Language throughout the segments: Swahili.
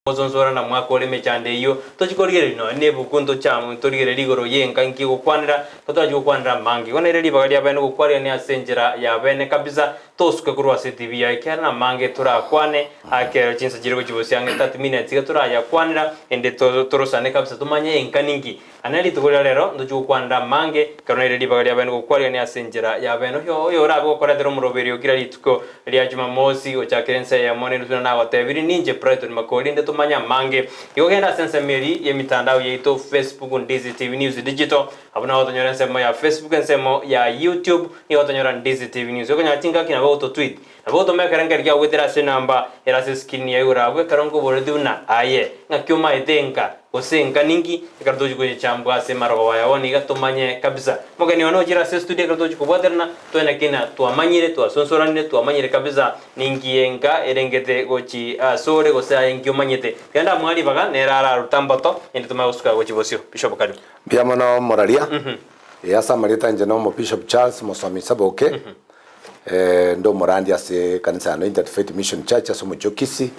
Mozonsora na mwaka ore mechande iyo tochikorigere no nebukunto chamu torigere rigoro yenka nki gukwanira totaje gukwanira mangi kona ire libagari abene gukwaria ni asenjera ya bene kabisa tosuke kurwa CTV ya ikera na mange turakwane akero chinsa jirego chibosiange 30 minutes gatura ya kwanira ende torosane kabisa tumanye yenka ningi anali tugura rero ndoje gukwanira mange kona ire libagari abene gukwaria ni asenjera ya bene yo rabo gukora dero muroberi okira lituko lya Jumamosi ochakerense ya mone nutuna na watebiri ninje Brighton makoli ende tumanya mange yogenda sense meri ye mitandao yeito Facebook Ndizi TV News Digital abuna otonyora nsemo ya Facebook nsemo ya YouTube ni otonyora Ndizi TV News yokonya tinga kina boto tweet aboto mekaranga kya wethera se namba era se skin ya urabwe karongo boreduna aye ngakyoma edenka osenka ningi ikardoji ko chambwa se maroba yawoni gatomanye kabisa mogani ono jira se studio kardoji ko boderna toena kina tuamanyire tuasonsoranire tuamanyire kabisa ningi enka erengete gochi sore go sa enki omanyete kenda mwali baga nerara rutamboto ende tumagusuka gochi bosio Bishop Kadu biamono moraria yasa marita nje no Bishop Charles Mosomi Saboke ndo morandi ase kanisa no Inter Faith Mission Church aso mujokisi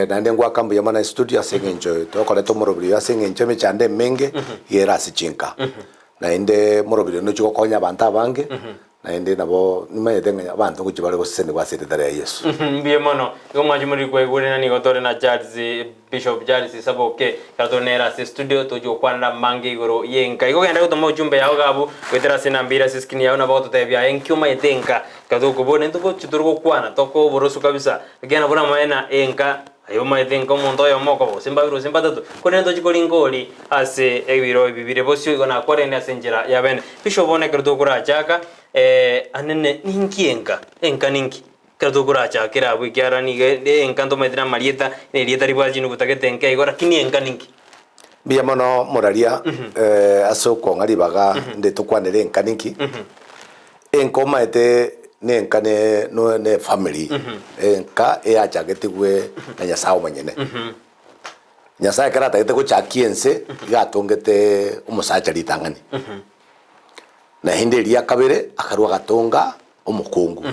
nande ngwa kambu ya mana studio asengenjo to kole to morobiri asengenjo mechande menge yera sichinka na inde morobiri no chiko konya abantu abange na inde nabo nimayetenge abantu kujibale gosende kwasete dare ya Yesu biye mono ngo mwaji muri kwegure nani gotore na Charles Bishop Charles Saboke katonera se studio tojo kwanda mange igoro yenka iko genda gutoma ujumbe yaho gabu wetera sinambira siskini yaho nabo totebya enkyuma yetenka kaduko bone ntuko chiturgo kwana toko borosu kabisa gena bora maena enka ayo maitenka omuntu yo moko simbabiro simbatatu konendo chikolingoli ase ebiro bibire bosio igona kware asenjera ya bene Bishop one kerdo kurachaka anene ninkienka enka ninki kerdo kurachakira bwikyara ni enkanto medina marieta ne rieta ribwaji nugutagete enka igora kini enka ninki biya mono moraria aso kongari baga nde tukwanere enka ninki enkoma ete nenka ne family enka achagetiwe na nyasao manyene nyasao karata ete ko chakiense gatongete umusacha litangani na hinderi ya kabere akarwa gatonga umukungu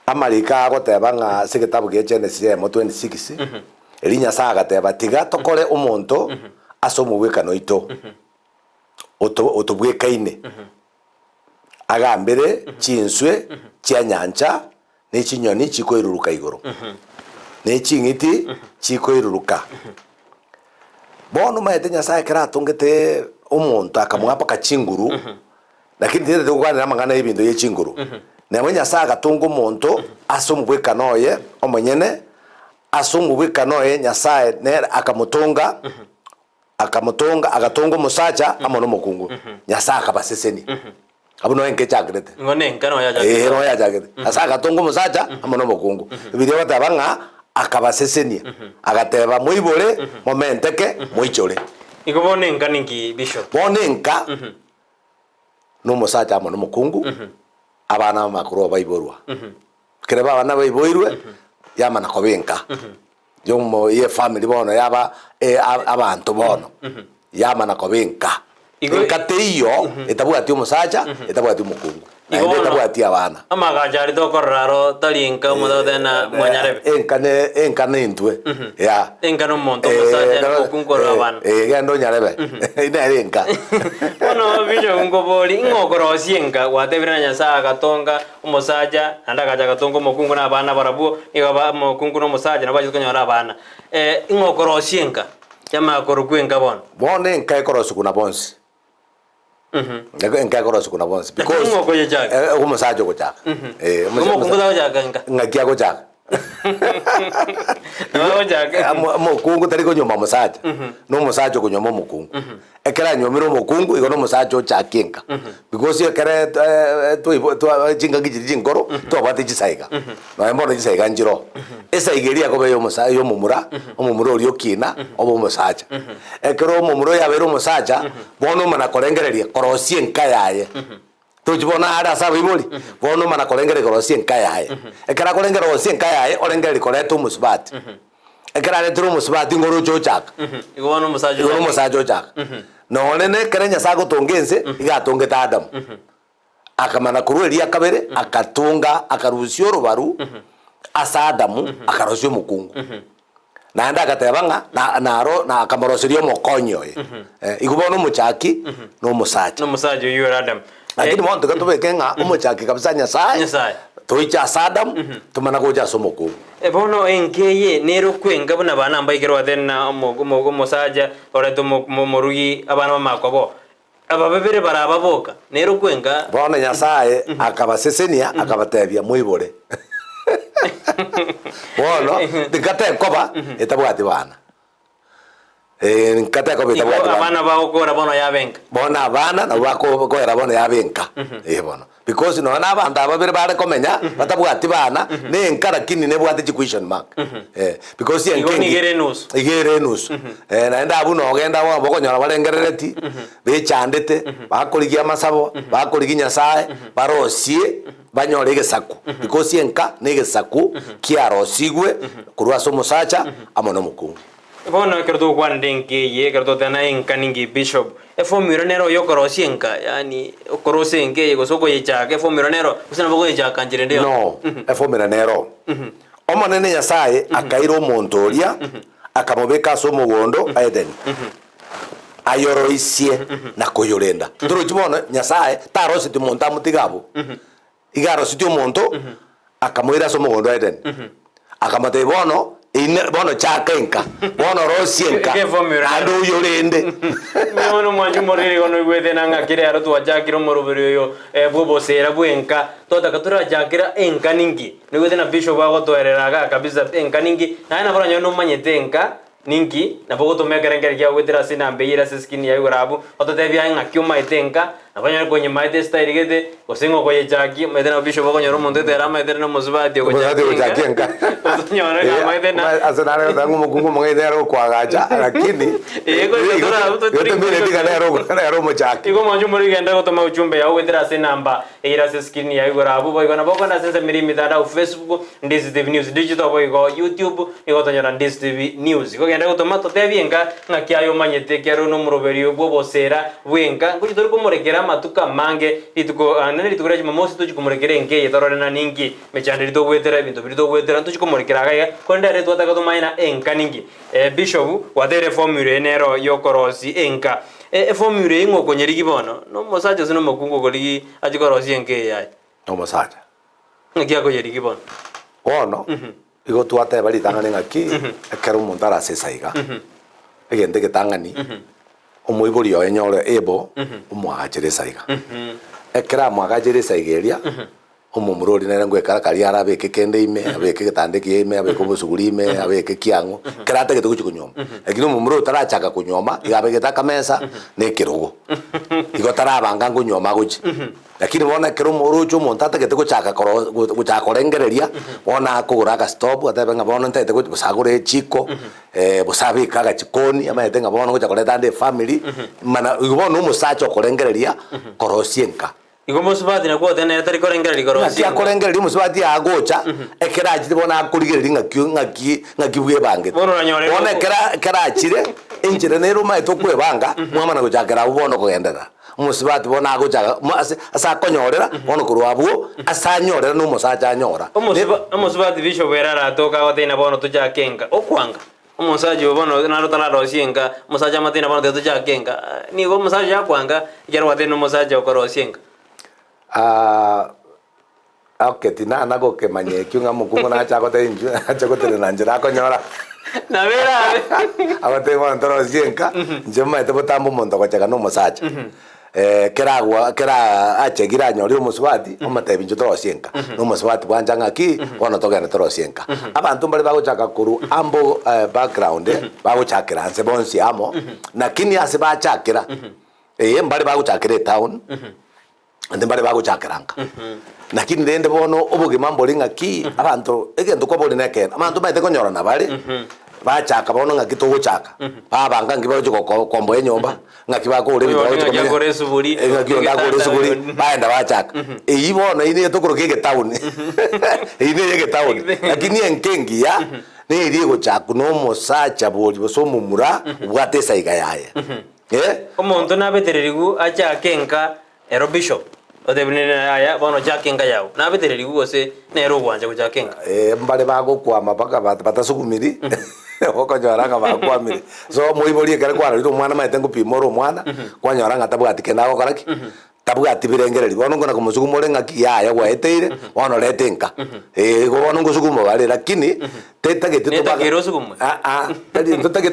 amarika agoteba nga segetabu ge Genesis ya 26 elinya saga teba tiga tokore umuntu asomubweka noito otobwekaine agambere chinswe chia nyanja ne chinyoni chikoiruruka igoro ne chingiti chikoiruruka bono maete nyasaye kera tongete umuntu akamwapa kachinguru lakini tete tukwana mangana ibintu ye chinguru ne mwenya saga tungu umuntu asomubweka noye omonyene asomubweka noye nyasaye ne akamutunga agatunga musacha amono mukungu nyasaye akabaseseni abuno enke chagrete ngone nkano ya jagete no ya jagete asaka tongo musacha amono mukungu bibiri batabanga akabasesenia agateba muibore momenteke muichore iko bone nka ninki Bishop bone nka no musacha amono mukungu abana makuru baiborwa kereba abana baiboirwe yamana kobenka yomo ye family bono yaba abantu bono yamana kobenka Inkateiyo etabwati umusacha etabwati umukungu etabwati abana amagajari tokorraro talinka mudodena mwanyarebe enkane intwe ya enkano monto umusacha umukungu abana gendo nyarebe ina enka ono bijo ngoboli ngokorosinka watebira nyasa gatonga umusacha andagaja gatonga umukungu n'abana barabu igaba umukungu n'umusacha nabaje konyora abana ngokorosinka yama korugwenga bone enka ekorosu kuna bonsi enka korosu kuna bonsi because ngoko yejaga umusacha gochaka umukungu dajaga ngakia gochaka no jaga mukungu tari ko nyoma musacha no musacha ko nyoma mukungu ekera nyomiro mukungu igono musacha ochakenka because ekera to jinga gijingoro to bati chisaiga no embono chisaiga njiro esa igeria ko beyo musacha yo mumura omumuro uri okina obo musacha ekero omumuro ya bero musacha bono mana korengereria korosi enka yaye tujibona ara sabibuli bono mana korengere korosi enka yaye ekera korengere korosi enka yaye orengere koreto musbati ekera retro musbati ngoro chochaka igono musacho chaka no nene kerenya sago tongense igatongeta Adam akamana kurueria kabere akatunga akarusio rubaru asa Adamu akarosio mukungu naenda agatebanga naro na akamorosirio mokonyo igubono muchaki no musacha uyu Adam lakini monto katubeke nga umuchaki kabisa Nyasaye toicha Sadam tumana goja somoku bono enkeye nero kwenga buna bana mbaigero atena musaja oreto morugi abana makobo ababebere barababoka nero kwenga bono Nyasaye akabasesenia akabatebia muibore bono dikate koba etabwati bana nkate koba etabwati bana bagokora bono yabenka bona abana na bakogora bono yabenka bono because no na banda babere bare komenya batabwati bana ne nkara kini ne bwati question mark because igerenus naenda abuno ogenda wa bokonyora barengerereti bechandete bakorigia masabo bakorigia Nyasaye barosie banyore gesaku because yenka ne gesaku kiarosigwe kurwaso musacha amono mukungu bono kerdo kwandenke ye kerdo tana enka ningi bishop formula nero yokorosienka yani okorosenke yegosoko yechake formula nero usana boko yechaka njire ndio no formula nero omonene Nyasaye akairo omontoria akamobeka so mugondo Eden ayoroisie na koyorenda ndoro chibono Nyasaye tarositi monta mutigabo igarositi omonto akamoira so mugondo Eden akamate bono bono chakenka bono rosienka ando yorende meono mwanju morire gono igwete nanga kire aro twajakira morubiri yo bwobosera bwenka tota katura jakira enka ningi nigwete na bishop bago twereraga kabisa enka ningi na bora nyono manyete enka ningi na bogo to mekerengere kya gwetera sina mbeira seskini ya urabu ototebya ngakyo maitenka abanya kwenye maite style gete osengo koye jaki maite na bishop bago nyoro monte tera maite na muzubati ko jaki enka nyoro ga maite na azana ndangu mugungu mwaite aro kwagacha lakini yego yote mire diga nero mujaki iko manju muri genda ko toma uchumbe ya gwetera sina mba ira seskini ya urabu boy kana boko na sense miri mitanda Facebook Ndizi TV News digital boy go YouTube iko tonyora Ndizi TV News genda gutuma totebienga ngakyayo manyete kyaro no muroberio bwobosera bwenga nguji tori kumurekera matuka mange ituko nene litukura chima mosi tuji kumurekera enke yetorore na ningi mechande lito gwetera ibintu birito gwetera tuji kumurekera gaya konda retu ataka tumaina enka ningi bishop watere formula enero yokorosi enka formula ingo konyerigi bono no mosaje sino mokungo koligi ajikorosi enke yai no mosaje ngakya koyerigi bono bono igo tuate bari tangani ngaki ekero montara sesaiga egende getangani omoibori yo enyore ebo omwagire saiga ekera mwagire saigeria omomurori nere ngwekara kari arabeke kende ime abeke getandeki ime abeke obusuguri ime abeke kiango kerate getugu kunyoma lakini omomurori tarachaka kunyoma igabe getaka mesa nekirogo igo tarabanga kunyoma guchi lakini bona kero morucho montate getugu chaka guchaka korengereria bona kugura ka stop atabenga bona ntete gusagure chiko busabika ga chikoni amaete nga bona guchaka koleta ande family mana igo bona umusacho korengereria korosienka igo musubati na kwa tena yatari korengereri korosi ya korengereri musubati agocha ekera ajite bona akurigereri ngaki bwe bange bona ekera achire injire nero mai to kwe banga mwamana guchakera ubono kugendera musubati bona agocha asa konyorera bona kurwabo asanyorera no musacha anyora musubati bisho berara atoka watena bona tujakenga okwanga umusaji bono narotala rosienga musaja matina bona tujakenga ni go musaja kwanga yaro watena musaja okorosienga okay tina nago ke manye kyunga mukungu na chako te inju chako te na njira konyora na vera abate mo ntoro sienka njema ete botambo mondo ko chaka no mosacha kera achegira nyori musubati omate binju toro sienka no musubati bwanja ngaki bona togena toro sienka abantu mbali bago chaka kuru ambo background bago chakira anse bonsi amo nakini ase ba chakira mbali bago chakira town ande mbali bago chakaranga nakini ndende bono obugima mboli ngaki abantu egento ko boli neke abantu baite konyora na bali bachaka bono ngaki to guchaka babanga ngibaro chiko kombo enyomba ngaki bakore bitoro chiko ngakore suburi ngaki ngakore suburi baenda bachaka bono ine to kuro kege town ine yege town lakini enkengi ya ne iri guchaka no mosacha boli boso mumura bwate saiga yaye omonto na betererigu acha kenka ero bishop otebine aya bono jakenga yao na betereri gose nero gwanje ku jakenga mbale bago kwama paka batasukumiri okonyora bakwamire so muiborie kare kwararito mwana maete ngupimoro mwana kwanyora ngatabwati kendago karaki tabwati birengereri bono ngona kumusukumore ngaki yaya gwaeteire bono letenka bono ngusukumo bale lakini tetagete to bagero sukumo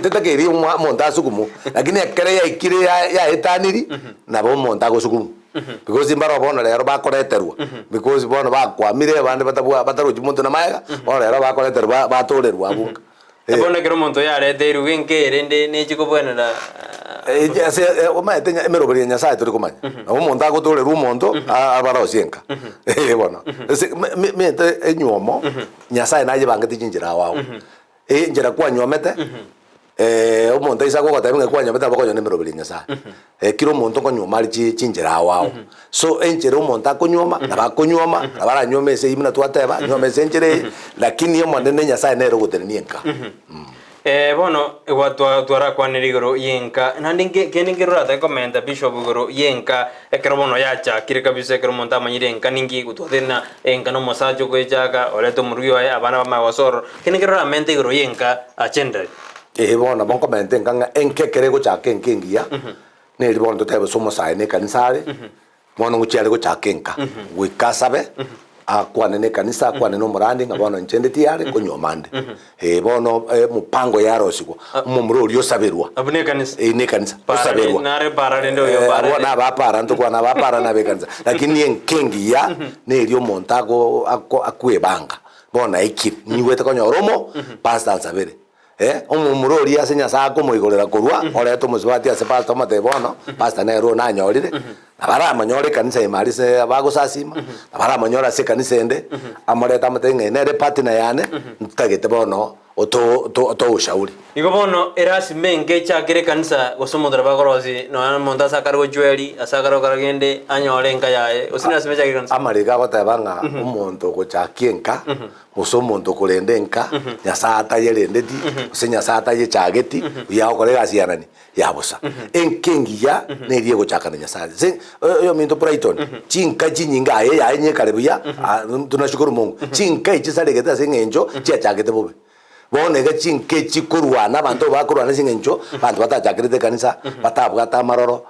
tetageri monta sukumo lakini akere ya ikire ya etaniri na bo monta go sukumo because imbaro bono lero bakoreterwa because bono bakwamire bande bataruji muntu na maega bono lero bakoreterwa batorerwa bunga bono kero muntu yareteirwe genkere nde nechiko bwenera omaete emeroberi nyasaye turi kumanya omuntu agotorerwa omonto abarosienka bono mente enyuomo nyasaye naye bangete chinjira wao njira kwanyomete omonto isa gogotabinga kwanyomete bakonyona emeroberi nyasaye kiro omonto konyoma ari chinjira wao so enjira omonto akonyoma nabakonyoma nabaranyoma ase imuna twateba nyoma ase enjire lakini omonene nyasaye nero gotenenia enka bono twara kwanira igoro yenka nandi keningirora ta komenta bishop igoro yenka ekero bono yachakire kabisa ekero monta amanyire enka ningi gutwathina enka no mosacho kwechaga oleto murugio abana bamagosoro keningirora mente igoro yenka agenda bono bon komenta enka enkekere gochaka enkengia neri bono totebe somo sae ne kanisare bono nguchiare gochaka enka gwikasabe akwanene kanisa akwanene omurandi nga bono nchendeti yare konyomande bono mupango yarosigwa omomuro ori osabirwa abune kanisa ne kanisa osabirwa nare para rendo yo para abona bapara ntukwana bapara nabe kanisa lakini enkengi ya neri omontago akwebanga bona ikiri niwete konyoromo pastor sabere omomuro ori ase nyasaye akomoigorera korwa oreto musibati ase pastor mate bono pastor nero nanyorire abara amanyore kanisa imarise abagosasima abara amanyora se kanisa ende amoreta amatenge nere partner yane ntagete bono oto ushauri igo bono erasi menge chakire kanisa gosomodra bagorosi no monta sakaro jweli asakaro karagende anyore enka yae osina simecha kanisa amarega gotabanga omonto gochakienka osomonto kulendenka nyasata yerendeti osenyasata yechageti yaokorega sianani yabosa enkengiya nerie gochakana nyasate yo minto Brighton chinka chinyinga aye yaenye karebuya tunashukuru Mungu chinka ichisaregeta sengenjo chiachagete bobe bonega chinke chikurwana bantu bakurwana singenjo bantu batachakirite kanisa batabwata maroro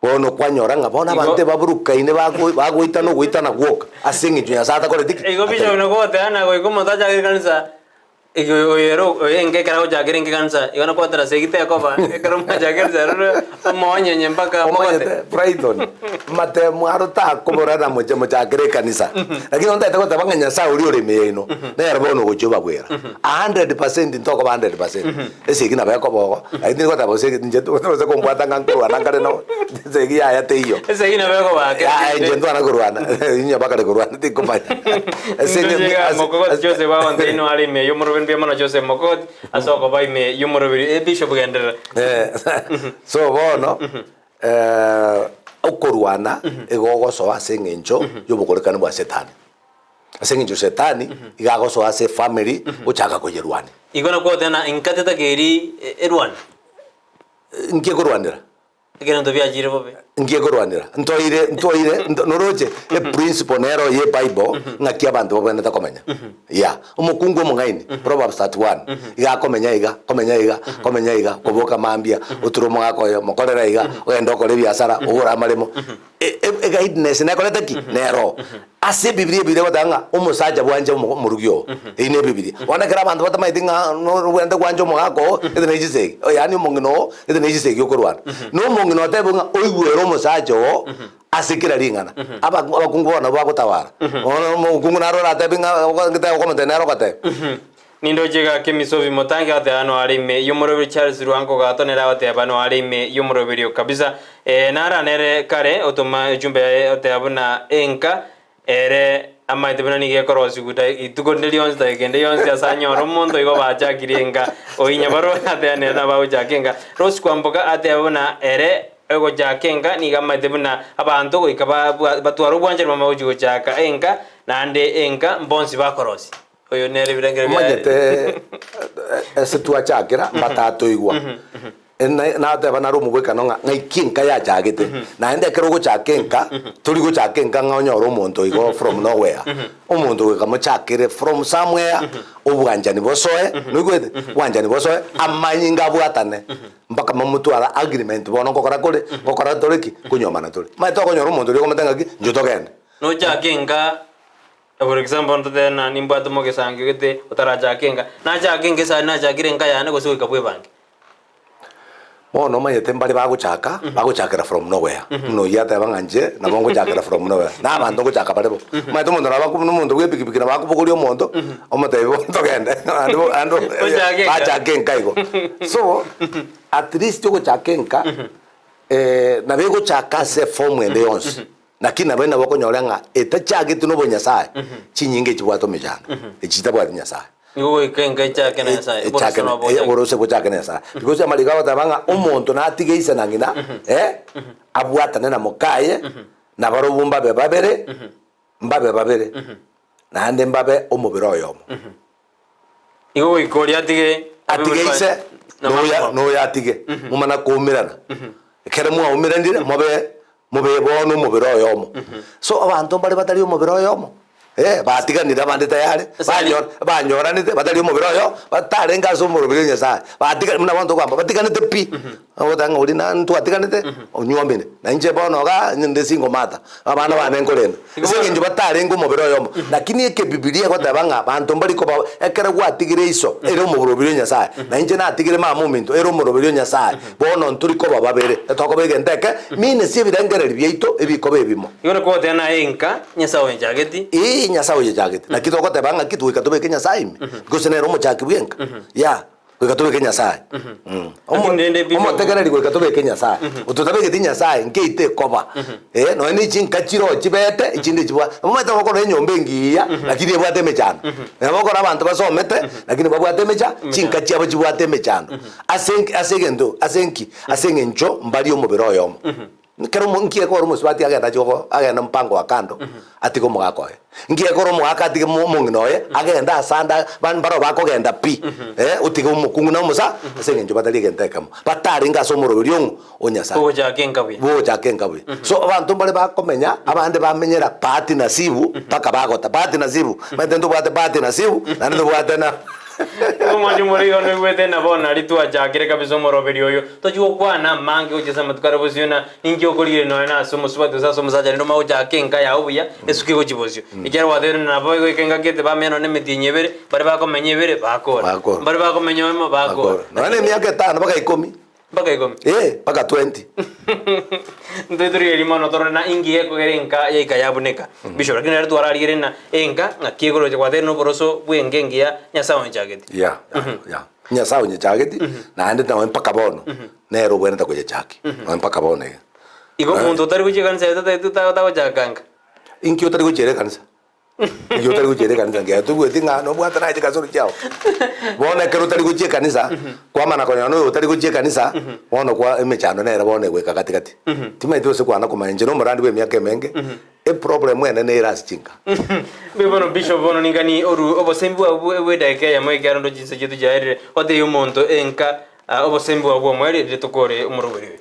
bono kwanyora nga bona bante baburukaine bagoita no goitana gwoka asengenjo nyasata kore tiki ego bisho no gote ana go ikomo tachakirite kanisa oyero enge kara ojagere enge kanisa igana kwatara segite koba ekaro majagere zaro monyenye mpaka mote Brighton mate mwaruta koborana moje mojagere kanisa lakini onda itako tabanga nyasa uri uri meyino na yarbono gojoba gwera 100% ntoko 100% esigina bayakobo lakini ko tabo segi njeto ko kombata ngankuru anangare no segi ya teyo esigina bayako bake njendo anakurwana inya bakare kurwana tikopanya esigina moko Jose wa wantino ali meyo bia mana Jose Mokot asoko bai me yumurobiri bishop gendera so bono okorwana egogoso asengenjo yobukorekana bwa setani asengenjo setani igagoso ase family ochaka koyerwane igona ko tena inkateta geri erwan nke korwanira igena ndo byajire bobe ngiye korwanira ntoire noroje principle nero ye bible ngaki abantu babona takomenya ya umukungu mungaini Proverbs 31 iga komenya iga koboka mambia uturumo gako mokorera iga wendo kore biasara ubura maremo guidance na koleta ki nero ase biblia batanga umusaja bwanje murugyo ine biblia wana kera abantu batamayitinga no wende kwanje mugako ene jisege yani mungino ene jisege yokorwana no mungino tebunga oigwero umusaja o asikira ringana abakungu bona bagotawara ono mukungu narora tebinga ngita komete nero kate nindo jega kemisovi motangi ate ano arime yumurobiri Charles Ruango gatonera ate abano arime yumurobiri kabisa nara nere kare otoma jumbe ate abuna enka ere amaite bana nige korosi guta itugonde lyonse gende yonse asanyoro mondo igo bacha kirenga oinya baro ate ane na bawo jakenga ros kwamboka ate abuna ere ego jakenga ni gamaite bana abantu go ikaba batwaro bwanje mama ujigo jaka enka nande enka mbonsi bakorosi oyo nere birengere majete ese tuachakira batatu igwa na teba na rumu gweka nonga ngaikinka ya chagete na ende kero go chakenka turi go chakenka ngonyoro omonto igo from nowhere omonto we kamochakire from somewhere obwanjani bosoe nugwete bwanjani bosoe amanyinga bwatane mpaka mamutwara agreement bono ngokora kore ngokora toreki kunyomana turi maito konyoro omonto ri komatenga ki njutogende no chakenka for example ntote na nimbwato moge sangi gete utara chakenka na chakenka sa na chakire nka yane go suika bwe bangi bono mayete mbali baguchakira from nowhere no yata banganje na bongo chakira from nowhere na abantu guchaka barebo maito mundu na bakumu mundu gwepikipiki na bakubuguri omonto omotebo ntogende ando achakenka igo so at least guchakenka na bego chaka se form ende yonse nakina bena bakonyorenga etachagite no bonyasaye chinyinge chibwato mejana echitabwa nyasaye ngo ikenga chake na nyasaye borose guchaka nyasaye because amaligawa tabanga omonto na atigeisa nangina abwatane na mukaye na barobumba bebabere mbabe babere na ande mbabe omubiro yomo ngo ikori atigeise no ya atige mumana kumirana kere mu umirandire mobe bono mubiro yomo so abantu bali batali mubiro yomo batiganira bandi tayari banyoranite batali mubiro yo batarenga so mubiro nyasaye batiganira muna bantu kwamba batiganite pi abotanga uri na ntu batiganite onyomene na nje bono ga nde singo mata abana banenkolenda singe nje batarenga mubiro yomo lakini eke bibilia kwa tabanga abantu bali ko ekere gwatigire iso ero mubiro nyasaye na nje na atigire ma momento ero mubiro nyasaye bono nturi ko bababere etoko begenteke mine si birengereri byeito ebiko bebimo yone ko tena enka nyasaye njageti nyasaye yajagete na kitoko tebanga kitu ikatobe kenya saime because nero mochaki bwenka ya ikatobe kenya sai omo tegereri ikatobe kenya sai utotabe kenya sai ngeite koba no ni chinkachiro chibete ichinde chibwa mumeta bakora enyombe ngiya lakini ebwate mechano na bakora abantu basomete lakini babwate mecha chinkachi abo chibwate mechano asengencho mbali omubiro yomo kero nkie ko rumo swati agenda jogo agenda mpango wa kando atiko mugakoe nkie ko rumo akatike munginoye agenda asanda ban baro bakogenda pi utiko mukungu na musa asenge njo batali gentekam batari ngaso muro ryongo onyasa bo jakenka bwe so abantu bale bakomenya abande bamenyera pati nasibu paka bagota pati nasibu matendo bwate pati nasibu na ndo bwate na Mwanju muri ono wete na bona ritu ajakire kabisa moroberi oyo tojuo kwana mangi ojesa matukara bosiona ningi okolire no na somo swatu sa somo sajari no mawo jakenka ya obuya esuki go jibosio ikera wadere na boy go kenga kete ba meno ne metinyebere bari ba ko menyebere ba ko bari ba ko menyoma ba ko no ne miaka 5 baka 10 baka 20 ndeturi elimo no torna ingi eko gerenka ye kayabuneka bisho lakini ari tuarari gerena enka ngakigoro je kwadere no boroso bwengengia nyasawo njageti ya nyasawo njageti na ande na mpaka bono nero bwena ta koje chaki mpaka bono iko muntu tari kuje kanisa ta jakanga inki otari kuje kanisa yo tari kuje kanisa ngia tu gwetinga no bwata na je kasoro chao bona kero tari kuje kanisa kwa mana konya no tari kuje kanisa bona kwa emechano nera bona gwe kakatikati tima itose kwa na kumanje no murandi we miaka menge problem ene ne ras chinga bebono bishop bono ningani oru obosembu we daike ya moike arondo jinse jitu jaire ode yumonto enka obosembu abo mwere retokore umurubiri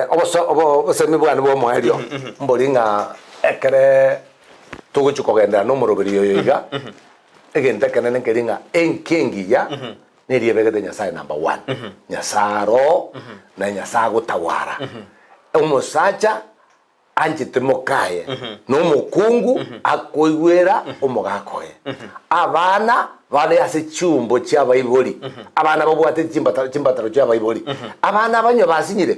obosembu bwana bo mwerio mbolinga ekere tuguchukogenda no murubiri yoyo iga egente kenene nkeringa enkengiya neriye begete nyasaye number 1 nyasaro na nyasago tawara umusacha anjite mokaye no mukungu akoigwera umugakoye abana bale ase chumbo cha bayiboli abana babwate chimbataro cha bayiboli abana banyo basinyire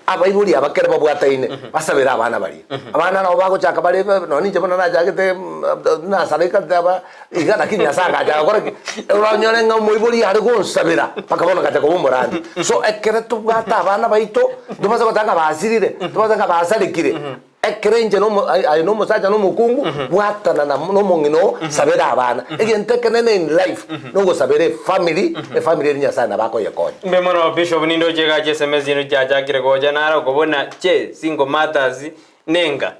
abayiboli abakere babwataine basabira abana bali abana nabo bago chaka bale no ninje bona na jagete na saleka daba igana kinya sanga ja gora uranyore nga muyiboli ari gonsabira pakabona kata ko murandi so ekere tubwata abana baito dumaze gotanga basirire dumaze nga basalikire ekrenje no musaja no mukungu bwatana na no mungino sabera abana egente kenene in life no go sabere family family nya sana bako yekonya mbemono bishop nindo jega je SMS ino jaja kire goja nara kubona che single matters nenga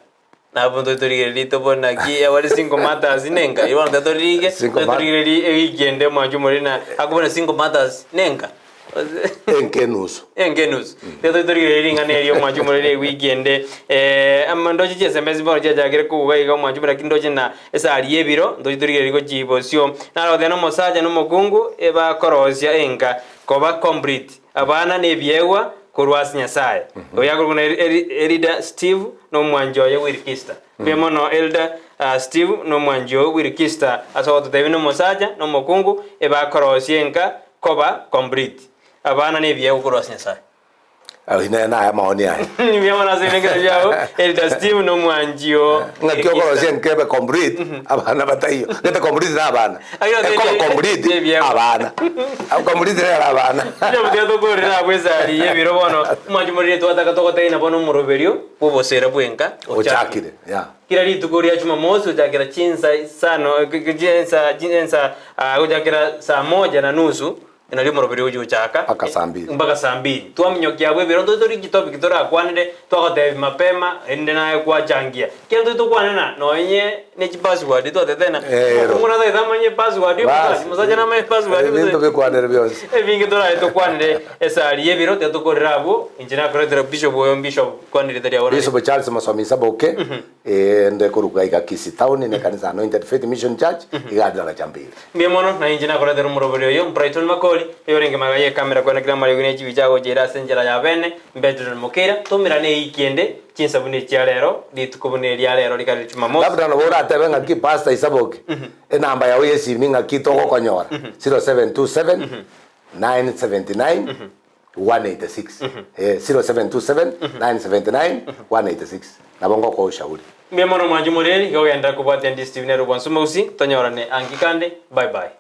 na bondo torige lito bona ki awali single matters nenga iwana torige torige li weekend mwanju morina akubona single matters nenga enkenusu teto torigere ngane eri omwanju murere weekend amandoji chesemezi boro jagere kuga iga omwanju lakini ndoje na esari ebiro ndoji torigere go jibosio naro deno mosaja no mokungu eba korosia enga koba complete abana nebyewa kurwasi nyasaye oyago kuna Elder Steve no mwanjo ya Wirkista bemo no Elder Steve no mwanjo Wirkista aso tevino mosaja no mokungu eba korosia enga koba complete abana nebyewa kurwasi nyasaye ina na maoni haya ni mwana senenga yao Elder Steve no mwanjo ngakyo korosia nkebe complete abana batayo ngata complete na abana ko complete abana au complete na abana ndio byo gorera bwezari yebiro bono mwanju muri twataka tokoteina bono muroberio bobosera bwenka ochakire ya kira ritugoria chuma mosi ujakira chinsa sano jinsa ujakira saa 1:30 ina limo robero uju chaka mpaka saa 2 twamnyokia bwe bero tori kitopic tora kwanire twagote mapema ende naye kwa changia kendo tukwanena noye ne password to tetena ngona da tamanye password basi musaje na my password bintu bikwanire byose bingi tora to kwanire esari yebiro te tukorera abo injina korera bishop kwanire tari awona Bishop Charles Masomi Saboke ende kuruga ikakisi town ne kanisa Anointed Faith Mission Church igadra la chambiri miemono na injina korera murobero yo Brighton Makoli yorenge magaye kamera kwana kila mari gune chibichago jera senjera ya bene mbedro mukira tumira ne ikende chinsabune chialero ditukubune lialero likali chuma mosi labda no bora atebenga ki pastor Isaboke namba ya oyesi minga kitoko konyora 0727 979 186 0727 979 186 nabongo kwa ushauri miemono mwanju mureri yogenda kubata ndi Steve Rubonsu Musi tonyorane angikande bye bye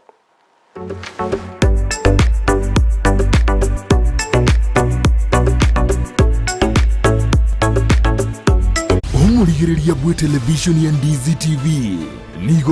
Omurigereria bwe television ya DZTV nigo